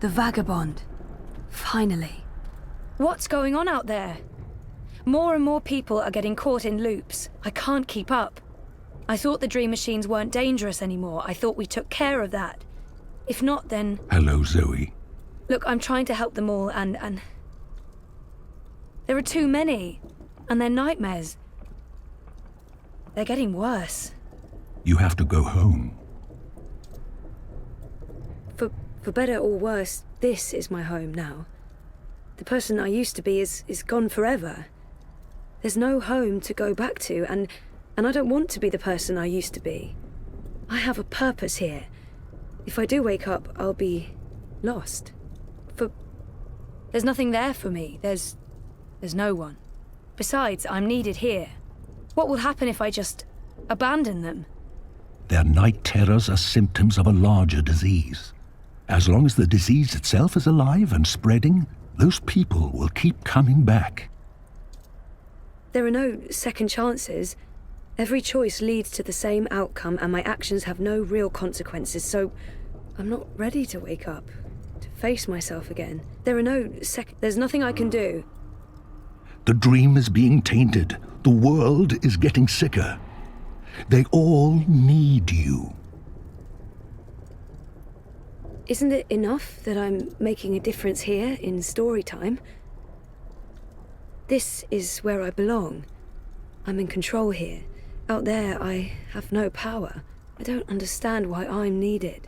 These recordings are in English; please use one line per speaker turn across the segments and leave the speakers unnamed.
The vagabond. Finally.
What's going on out there? More and more people are getting caught in loops. I can't keep up. I thought the dream machines weren't dangerous anymore. I thought we took care of that. If not, then...
Hello, Zoe.
Look, I'm trying to help them all, and... There are too many. And they're nightmares. They're getting worse.
You have to go home.
For better or worse, this is my home now. The person I used to be is gone forever. There's no home to go back to, and I don't want to be the person I used to be. I have a purpose here. If I do wake up, I'll be lost. There's nothing there for me. There's no one. Besides, I'm needed here. What will happen if I just abandon them?
Their night terrors are symptoms of a larger disease. As long as the disease itself is alive and spreading, those people will keep coming back.
There are no second chances. Every choice leads to the same outcome, and my actions have no real consequences, so I'm not ready to wake up, to face myself again. There's nothing I can do.
The dream is being tainted. The world is getting sicker. They all need you.
Isn't it enough that I'm making a difference here in story time? This is where I belong. I'm in control here. Out there, I have no power. I don't understand why I'm needed.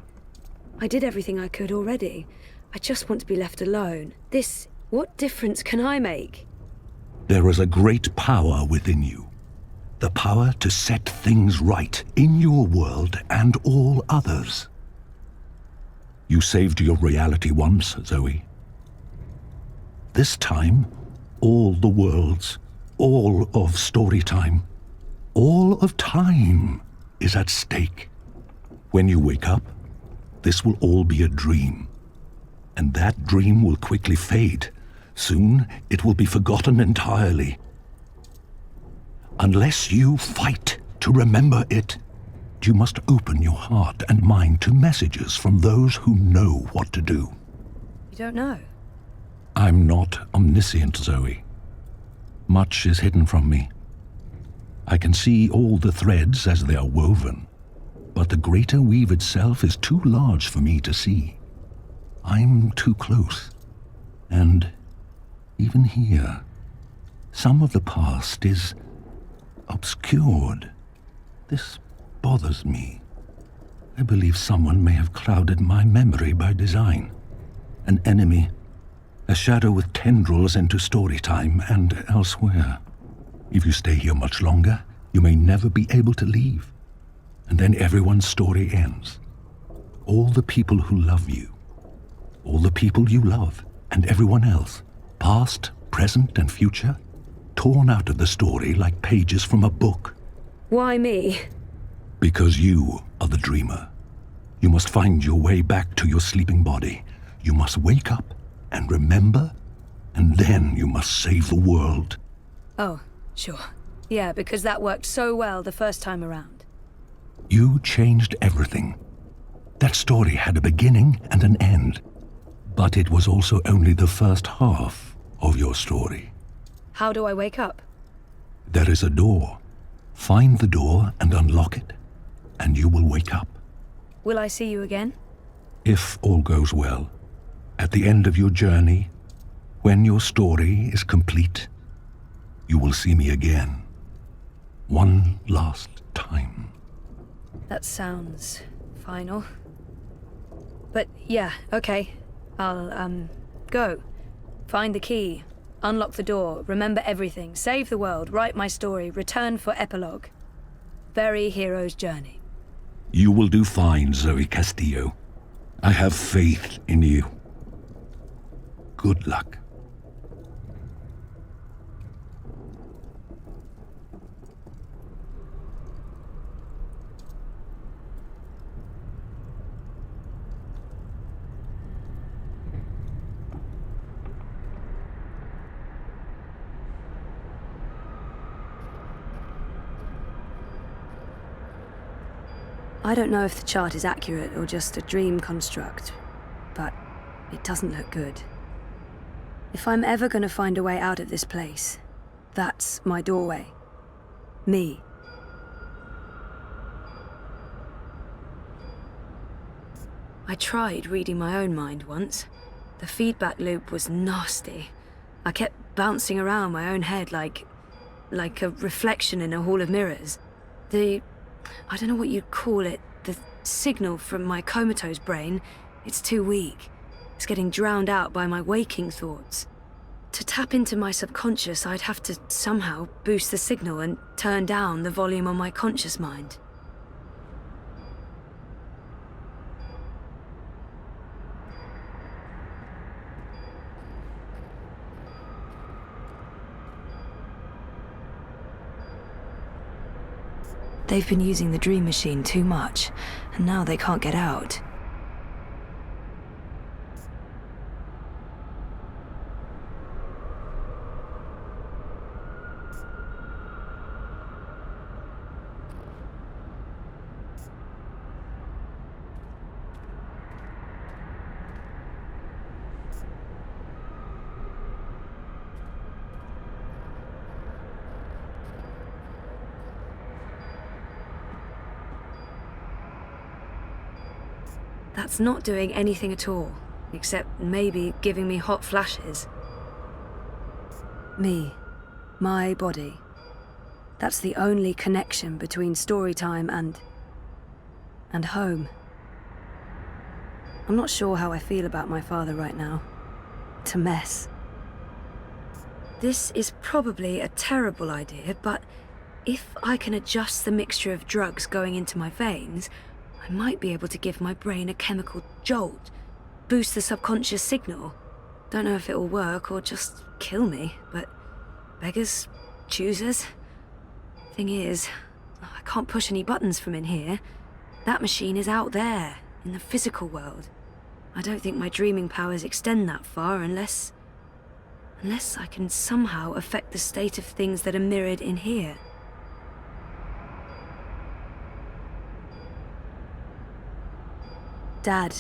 I did everything I could already. I just want to be left alone. What difference can I make?
There is a great power within you. The power to set things right in your world and all others. You saved your reality once, Zoe. This time, all the worlds, all of story time, all of time is at stake. When you wake up, this will all be a dream. And that dream will quickly fade. Soon, it will be forgotten entirely. Unless you fight to remember it, you must open your heart and mind to messages from those who know what to do.
You don't know?
I'm not omniscient, Zoe. Much is hidden from me. I can see all the threads as they are woven, but the greater weave itself is too large for me to see. I'm too close. And even here, some of the past is obscured. This bothers me. I believe someone may have clouded my memory by design. An enemy, a shadow with tendrils into story time and elsewhere. If you stay here much longer, you may never be able to leave. And then everyone's story ends. All the people who love you, all the people you love, and everyone else, past, present, and future, torn out of the story like pages from a book.
Why me?
Because you are the dreamer. You must find your way back to your sleeping body. You must wake up and remember, and then you must save the world.
Oh, sure. Yeah, because that worked so well the first time around.
You changed everything. That story had a beginning and an end, but it was also only the first half of your story.
How do I wake up?
There is a door. Find the door and unlock it, and you will wake up.
Will I see you again?
If all goes well, at the end of your journey, when your story is complete, you will see me again. One last time.
That sounds final. But yeah, okay. I'll, go. Find the key. Unlock the door. Remember everything. Save the world. Write my story. Return for epilogue. Very hero's journey.
You will do fine, Zoe Castillo. I have faith in you. Good luck.
I don't know if the chart is accurate or just a dream construct, but It doesn't look good. If I'm ever going to find a way out of this place, that's my doorway. Me. I tried reading my own mind once. The feedback loop was nasty. I kept bouncing around my own head like a reflection in a hall of mirrors. I don't know what you'd call it, the signal from my comatose brain, it's too weak. It's getting drowned out by my waking thoughts. To tap into my subconscious, I'd have to somehow boost the signal and turn down the volume on my conscious mind. They've been using the dream machine too much, and now they can't get out. That's not doing anything at all, except maybe giving me hot flashes. Me. My body. That's the only connection between story time and home. I'm not sure how I feel about my father right now. It's a mess. This is probably a terrible idea, but if I can adjust the mixture of drugs going into my veins, I might be able to give my brain a chemical jolt, boost the subconscious signal. Don't know if it'll work or just kill me, but beggars, choosers. Thing is, I can't push any buttons from in here. That machine is out there, in the physical world. I don't think my dreaming powers extend that far unless I can somehow affect the state of things that are mirrored in here. Dad,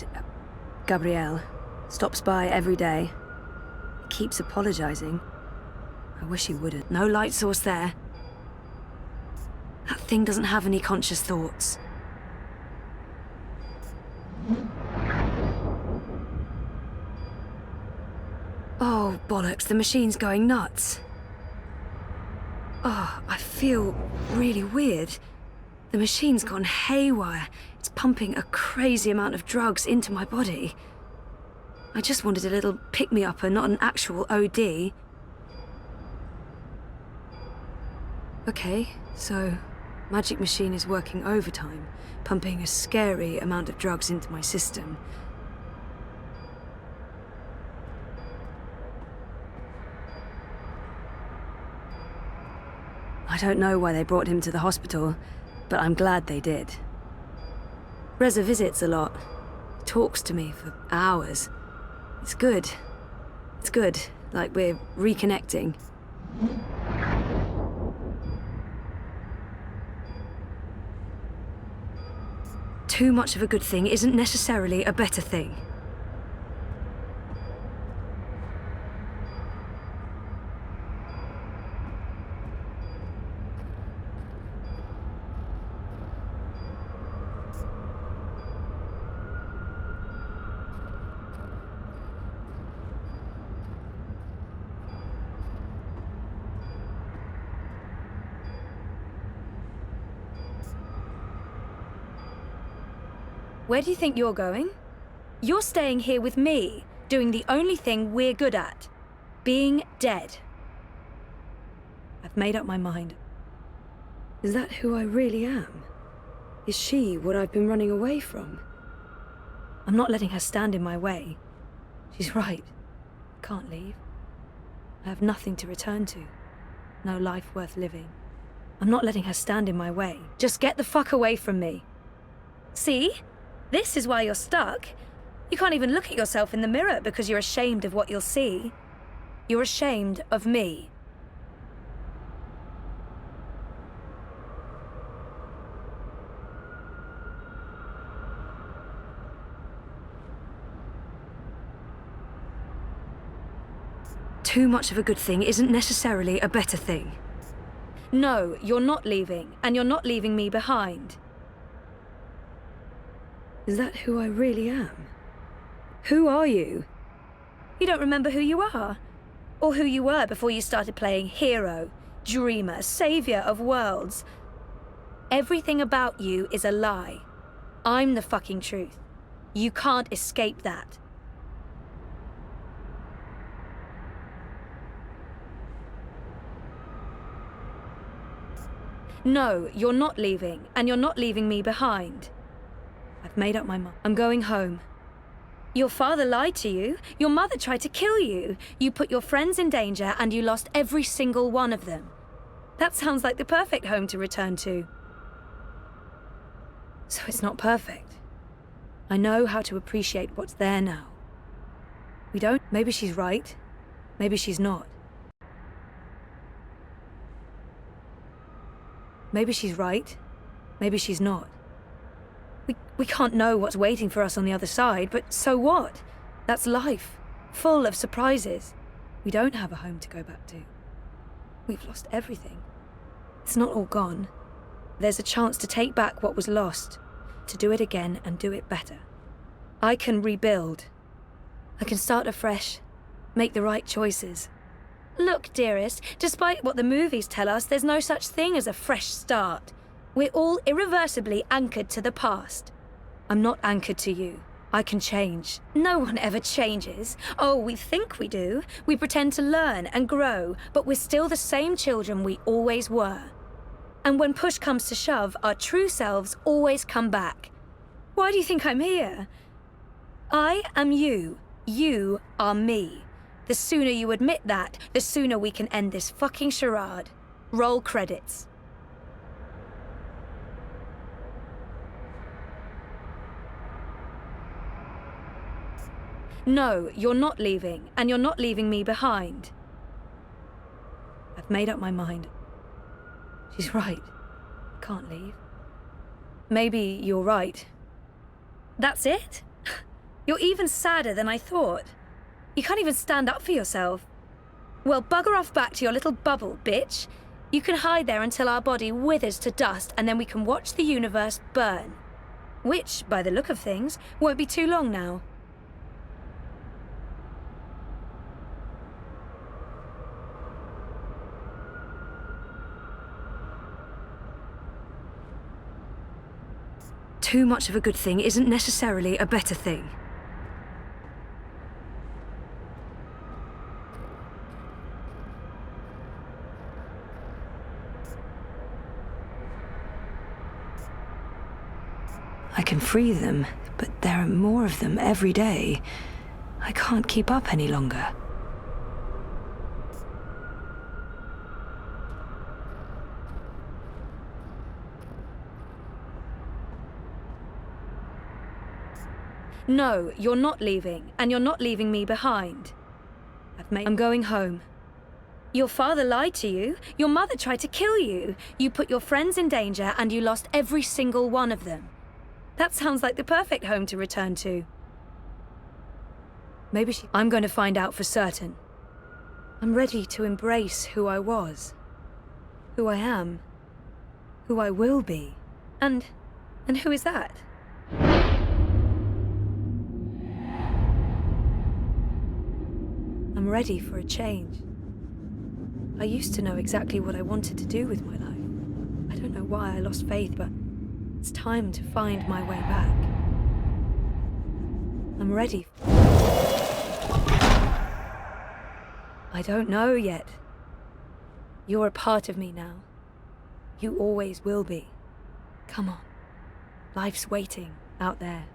Gabrielle, stops by every day. He keeps apologizing. I wish he wouldn't. No light source there. That thing doesn't have any conscious thoughts. Oh, bollocks, the machine's going nuts. Oh, I feel really weird. The machine's gone haywire. It's pumping a crazy amount of drugs into my body. I just wanted a little pick-me-upper, not an actual OD. Okay, so magic machine is working overtime, pumping a scary amount of drugs into my system. I don't know why they brought him to the hospital, but I'm glad they did. Reza visits a lot. He talks to me for hours. It's good. It's good, like we're reconnecting. Too much of a good thing isn't necessarily a better thing. Where do you think you're going? You're staying here with me, doing the only thing we're good at. Being dead. I've made up my mind. Is that who I really am? Is she what I've been running away from? I'm not letting her stand in my way. She's right. I can't leave. I have nothing to return to. No life worth living. I'm not letting her stand in my way. Just get the fuck away from me. See? This is why you're stuck. You can't even look at yourself in the mirror because you're ashamed of what you'll see. You're ashamed of me. Too much of a good thing isn't necessarily a better thing.
No, you're not leaving, and you're not leaving me behind.
Is that who I really am? Who are you?
You don't remember who you are? Or who you were before you started playing hero, dreamer, savior of worlds? Everything about you is a lie. I'm the fucking truth. You can't escape that. No, you're not leaving, and you're not leaving me behind.
I've made up my mind. I'm going home.
Your father lied to you. Your mother tried to kill you. You put your friends in danger, and you lost every single one of them. That sounds like the perfect home to return to.
So it's not perfect. I know how to appreciate what's there now. We don't. Maybe she's right. Maybe she's not. Maybe she's right. Maybe she's not. We can't know what's waiting for us on the other side, but so what? That's life, full of surprises. We don't have a home to go back to. We've lost everything. It's not all gone. There's a chance to take back what was lost, to do it again and do it better. I can rebuild. I can start afresh, make the right choices.
Look, dearest, despite what the movies tell us, there's no such thing as a fresh start. We're all irreversibly anchored to the past.
I'm not anchored to you. I can change.
No one ever changes. Oh, we think we do. We pretend to learn and grow, but we're still the same children we always were. And when push comes to shove, our true selves always come back. Why do you think I'm here? I am you. You are me. The sooner you admit that, the sooner we can end this fucking charade. Roll credits. No, you're not leaving, and you're not leaving me behind.
I've made up my mind. She's right. I can't leave. Maybe you're right.
That's it? You're even sadder than I thought. You can't even stand up for yourself. Well, bugger off back to your little bubble, bitch. You can hide there until our body withers to dust, and then we can watch the universe burn. Which, by the look of things, won't be too long now.
Too much of a good thing isn't necessarily a better thing. I can free them, but there are more of them every day. I can't keep up any longer.
No, you're not leaving, and you're not leaving me behind.
I'm going home.
Your father lied to you. Your mother tried to kill you. You put your friends in danger, and you lost every single one of them. That sounds like the perfect home to return to.
I'm going to find out for certain. I'm ready to embrace who I was, who I am, who I will be.
And who is that?
I'm ready for a change. I used to know exactly what I wanted to do with my life. I don't know why I lost faith, but it's time to find my way back. I'm ready. I don't know yet. You're a part of me now. You always will be. Come on. Life's waiting out there.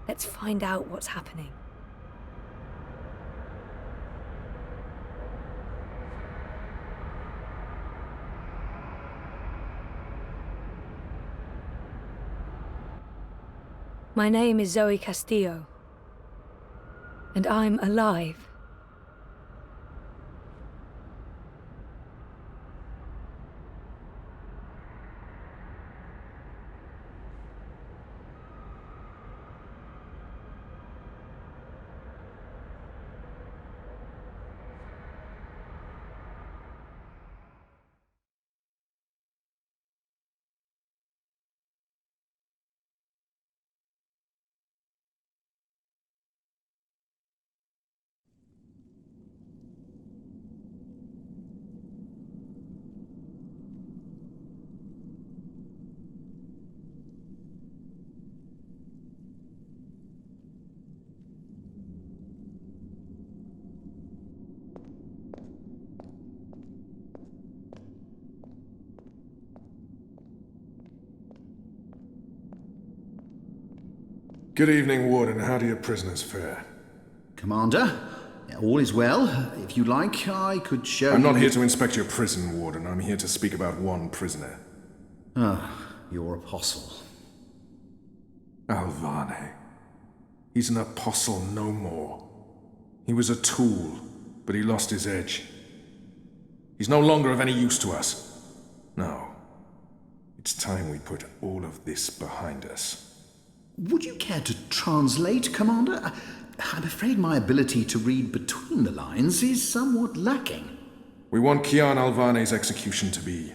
Let's find out what's happening. My name is Zoe Castillo, and I'm alive.
Good evening, Warden. How do your prisoners fare?
Commander, all is well. If you like, I could show you...
I'm not here to inspect your prison, Warden. I'm here to speak about one prisoner.
Your apostle.
Alvane. He's an apostle no more. He was a tool, but he lost his edge. He's no longer of any use to us. No. It's time we put all of this behind us.
Would you care to translate, Commander? I'm afraid my ability to read between the lines is somewhat lacking.
We want Kian Alvane's execution to be...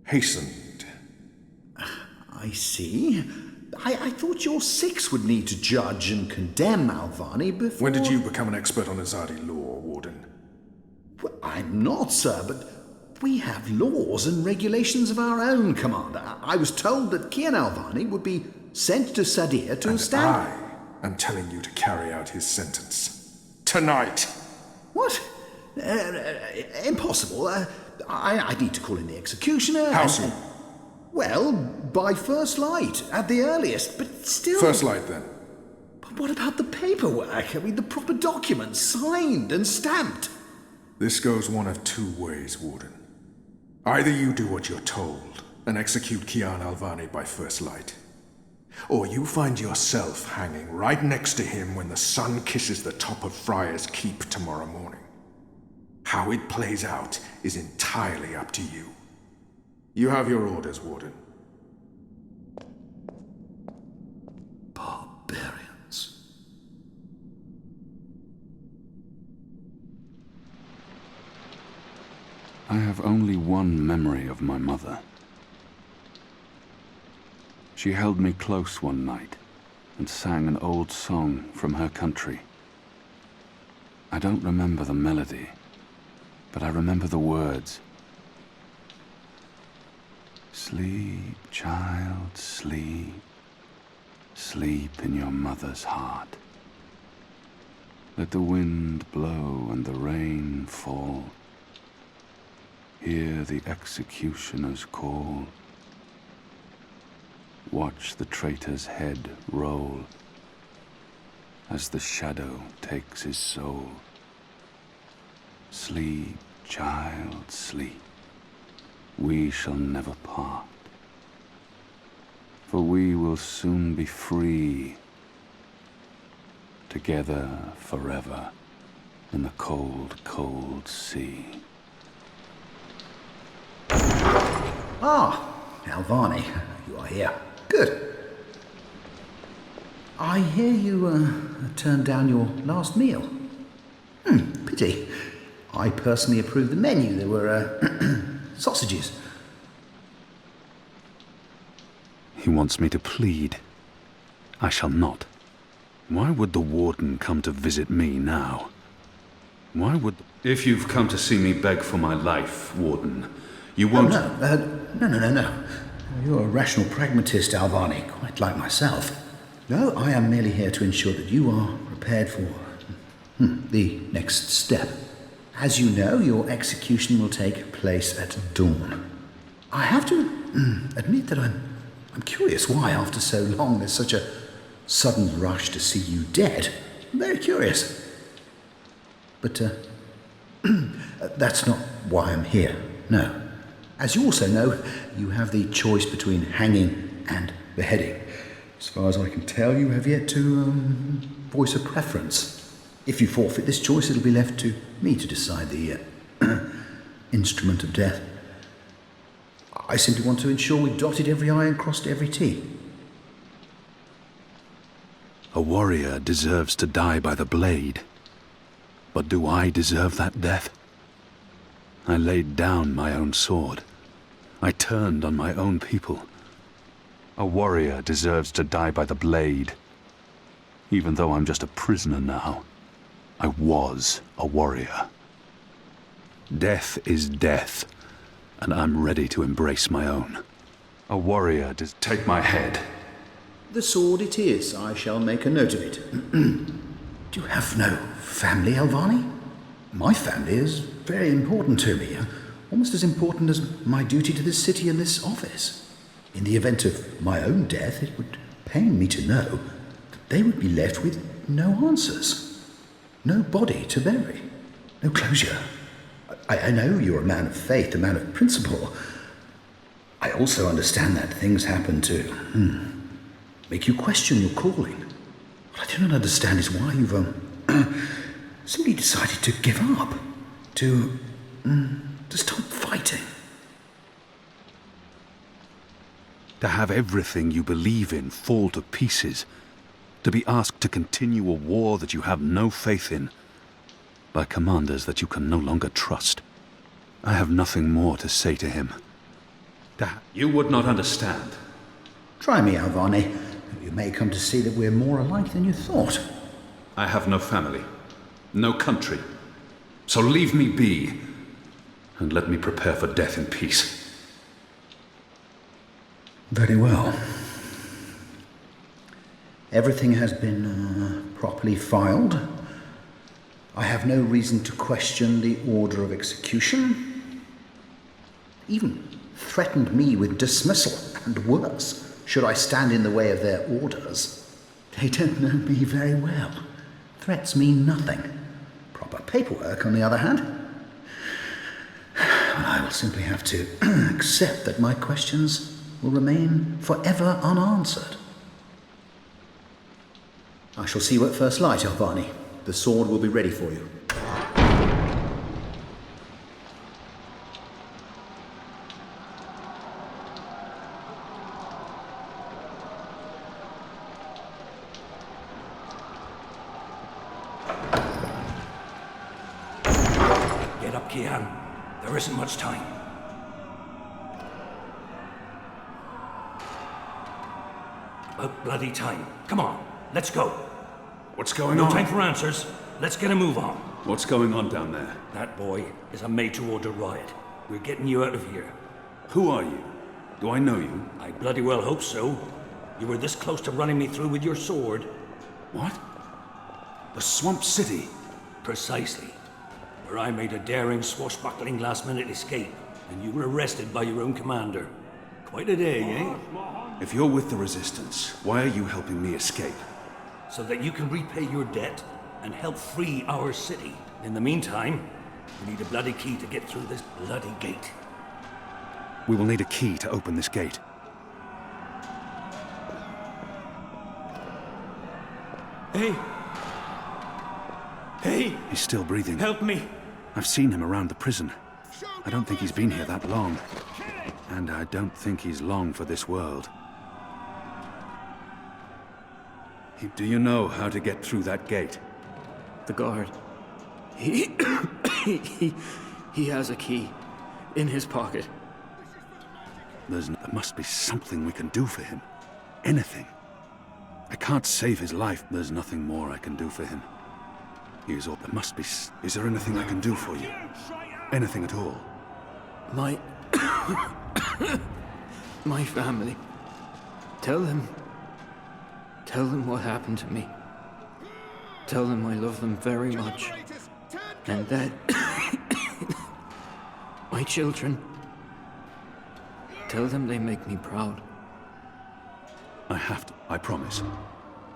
hastened.
I see. I thought your six would need to judge and condemn Alvane before...
When did you become an expert on Azadi law, Warden?
Well, I'm not, sir, but we have laws and regulations of our own, Commander. I was told that Kian Alvane would be sent to Sadir to stand...
I am telling you to carry out his sentence. Tonight!
What? Impossible. I need to call in the executioner.
How soon?
Well, by first light, at the earliest, but still...
First light, then.
But what about the paperwork? I mean, the proper documents, signed and stamped.
This goes one of two ways, Warden. Either you do what you're told and execute Kian Alvane by first light, or you find yourself hanging right next to him when the sun kisses the top of Friar's Keep tomorrow morning. How it plays out is entirely up to you. You have your orders, Warden.
Barbarians.
I have only one memory of my mother. She held me close one night and sang an old song from her country. I don't remember the melody, but I remember the words. Sleep, child, sleep. Sleep in your mother's heart. Let the wind blow and the rain fall. Hear the executioner's call. Watch the traitor's head roll as the shadow takes his soul. Sleep, child, sleep. We shall never part, for we will soon be free, together forever in the cold, cold sea.
Ah, Alvane, you are here. Good. I hear you turned down your last meal. Pity. I personally approved the menu. There were sausages.
He wants me to plead. I shall not. Why would the warden come to visit me now? Why would... If you've come to see me beg for my life, warden, you won't...
No. You're a rational pragmatist, Alvane, quite like myself. No, I am merely here to ensure that you are prepared for the next step. As you know, your execution will take place at dawn. I have to admit that I'm curious why, after so long, there's such a sudden rush to see you dead. I'm very curious. But that's not why I'm here, no. As you also know, you have the choice between hanging and beheading. As far as I can tell, you have yet to voice a preference. If you forfeit this choice, it'll be left to me to decide the instrument of death. I simply want to ensure we dotted every I and crossed every T.
A warrior deserves to die by the blade. But do I deserve that death? I laid down my own sword. I turned on my own people. A warrior deserves to die by the blade. Even though I'm just a prisoner now, I was a warrior. Death is death, and I'm ready to embrace my own. A warrior does take my head.
The sword it is. I shall make a note of it. Do you have no family, Alvane? My family is very important to me, almost as important as my duty to this city and this office. In the event of my own death, it would pain me to know that they would be left with no answers, no body to bury, no closure. I know you're a man of faith, a man of principle. I also understand that things happen to make you question your calling. What I do not understand is why you've simply decided to give up, to stop fighting.
To have everything you believe in fall to pieces. To be asked to continue a war that you have no faith in by commanders that you can no longer trust. I have nothing more to say to him. You would not understand.
Try me, Alvani. You may come to see that we're more alike than you thought.
I have no family, no country. So leave me be, and let me prepare for death in peace.
Very well. Everything has been properly filed. I have no reason to question the order of execution. Even threatened me with dismissal, and worse, should I stand in the way of their orders. They don't know me very well. Threats mean nothing. Proper paperwork, on the other hand. I will simply have to accept that my questions will remain forever unanswered. I shall see you at first light, Alvani. The sword will be ready for you.
Get up, Kian. There isn't much time. About bloody time. Come on, let's go.
What's going
No
on?
time for answers. Let's get a move on.
What's going on down there?
That boy is a made-to-order riot. We're getting you out of here.
Who are you? Do I know you?
I bloody well hope so. You were this close to running me through with your sword.
What? The Swamp City?
Precisely. Where I made a daring, swashbuckling last-minute escape, and you were arrested by your own commander. Quite a day, eh?
If you're with the Resistance, why are you helping me escape?
So that you can repay your debt and help free our city. In the meantime, we need a bloody key to get through this bloody gate.
We will need a key to open this gate.
Hey! Hey!
He's still breathing.
Help me!
I've seen him around the prison. I don't think he's been here that long. And I don't think he's long for this world. Do you know how to get through that gate?
The guard. He has a key in his pocket.
There must be something we can do for him. Anything. I can't save his life. There's nothing more I can do for him. There must be. Is there anything I can do for you? Anything at all?
My... my family. Tell them what happened to me. Tell them I love them very much. And that... my children. Tell them they make me proud.
I have to. I promise.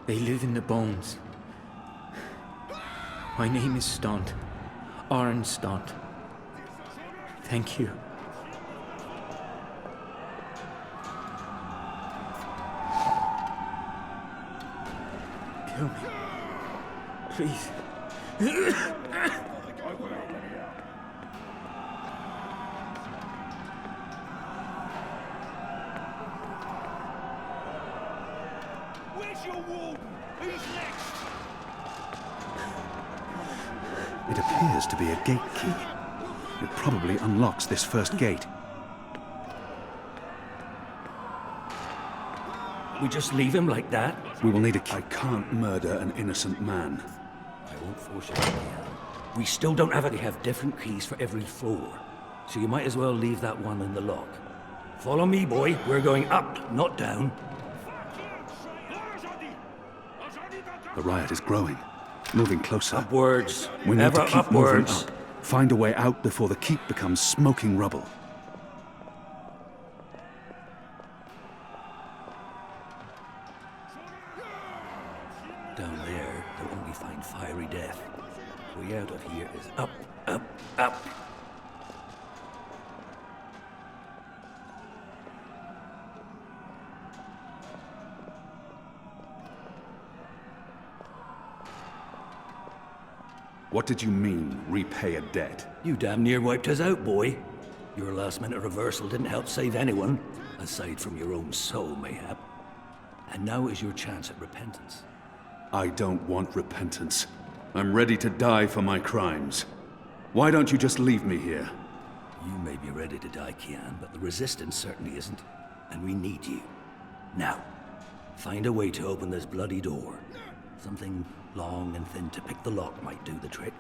They live in the bones. My name is Stant. Arn Stant. Thank you. Kill me. Please.
Where's your warden? Who's next?
It appears to be a gate key. It probably unlocks this first gate.
We just leave him like that?
We will need a key. I can't murder an innocent man.
I won't force you to. We still don't have different keys for every floor. So you might as well leave that one in the lock. Follow me, boy. We're going up, not down.
The riot is growing. Moving closer.
Upwards.
We need
Ever
to keep moving
upwards.
up. Find a way out before the keep becomes smoking rubble.
down there, they'll only find fiery death. The way out of here is up, up, up.
What did you mean, repay a debt?
You damn near wiped us out, boy. Your last-minute reversal didn't help save anyone, aside from your own soul, mayhap. And now is your chance at repentance.
I don't want repentance. I'm ready to die for my crimes. Why don't you just leave me here?
You may be ready to die, Kian, but the Resistance certainly isn't. And we need you. Now, find a way to open this bloody door. Something long and thin to pick the lock might do the trick.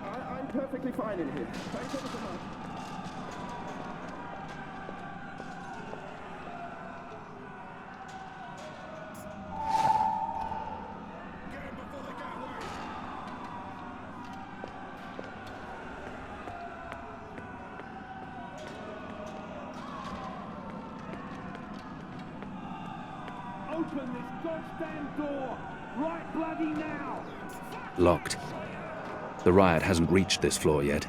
I'm perfectly fine in here. Thanks ever so much.
Open this goddamn door! Right bloody now!
Locked. The riot hasn't reached this floor yet.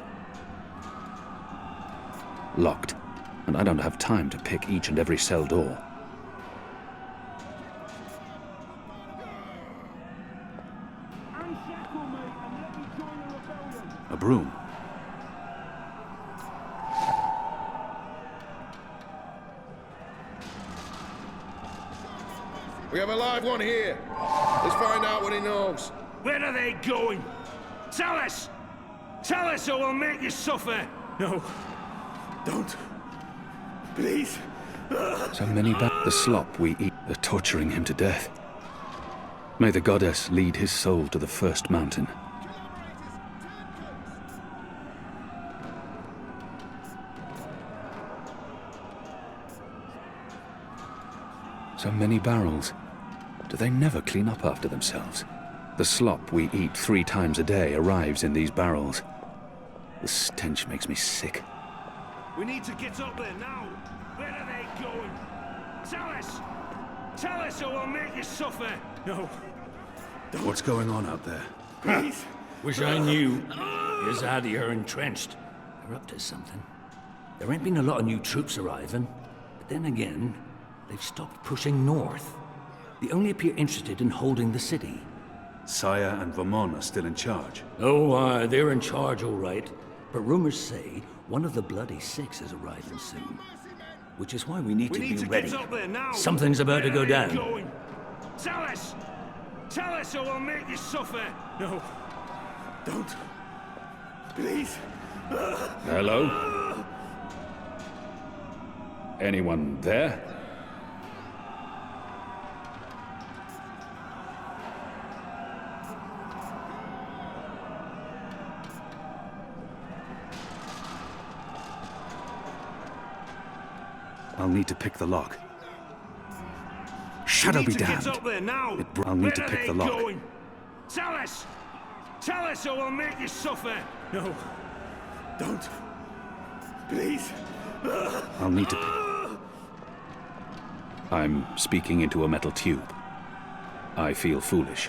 Locked. And I don't have time to pick each and every cell door.
Unshackle me and let me join the rebellion!
A broom.
We have a live one here. Let's find out what he knows.
Where are they going? Tell us! Tell us or we'll make you suffer! No. Don't. Please.
So many the slop we eat are torturing him to death. May the goddess lead his soul to the first mountain. So many barrels. Do they never clean up after themselves? The slop we eat 3 times a day arrives in these barrels. The stench makes me sick.
We need to get up there now! Where are they going? Tell us! Tell us or we'll make you suffer! No.
What's going on out there?
Please!
Wish I knew. Yazadi are entrenched. They're up to something. There ain't been a lot of new troops arriving, but then again, they've stopped pushing north. They only appear interested in holding the city.
Saya and Vermont are still in charge.
Oh, they're in charge, all right. But rumors say one of the Bloody Six is arriving soon. Which is why we need to be ready.
Get up there now.
Something's about to go down.
Going? Tell us! Tell us or we'll make you suffer! No. Don't. Please.
Hello? Anyone there? I'll need to pick the lock. Shadow be damned.
Get up there now.
I'll need to pick the lock.
Going? Tell us! Tell us or we'll make you suffer! No. Don't. Please.
I'll need to I'm speaking into a metal tube. I feel foolish.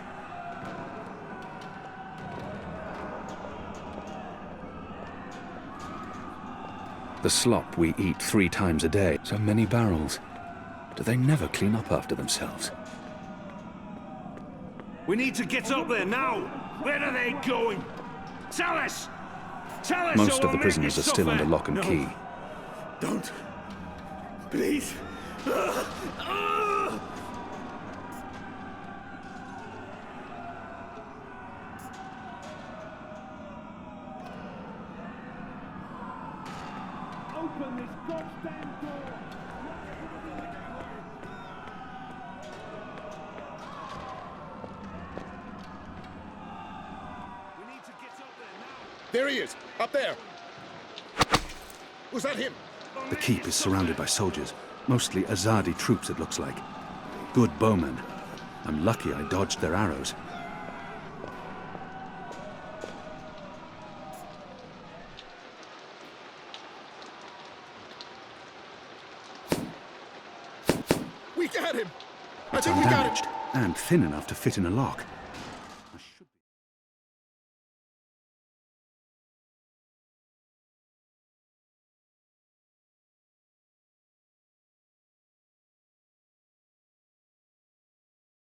The slop we eat 3 times a day. So many barrels. Do they never clean up after themselves?
We need to get up there now! Where are they going? Tell us! Tell us
Most
or
of the
we'll
prisoners are
make you
still
suffer.
under lock and
No.
key.
Don't. Please. Open this goddamn door! We need to get up there now!
There he is, up there. Was that him?
The keep is surrounded by soldiers. Mostly Azadi troops, it looks like. Good bowmen. I'm lucky I dodged their arrows.
We got him! I
It's
think we got him!
undamaged and thin enough to fit in a lock.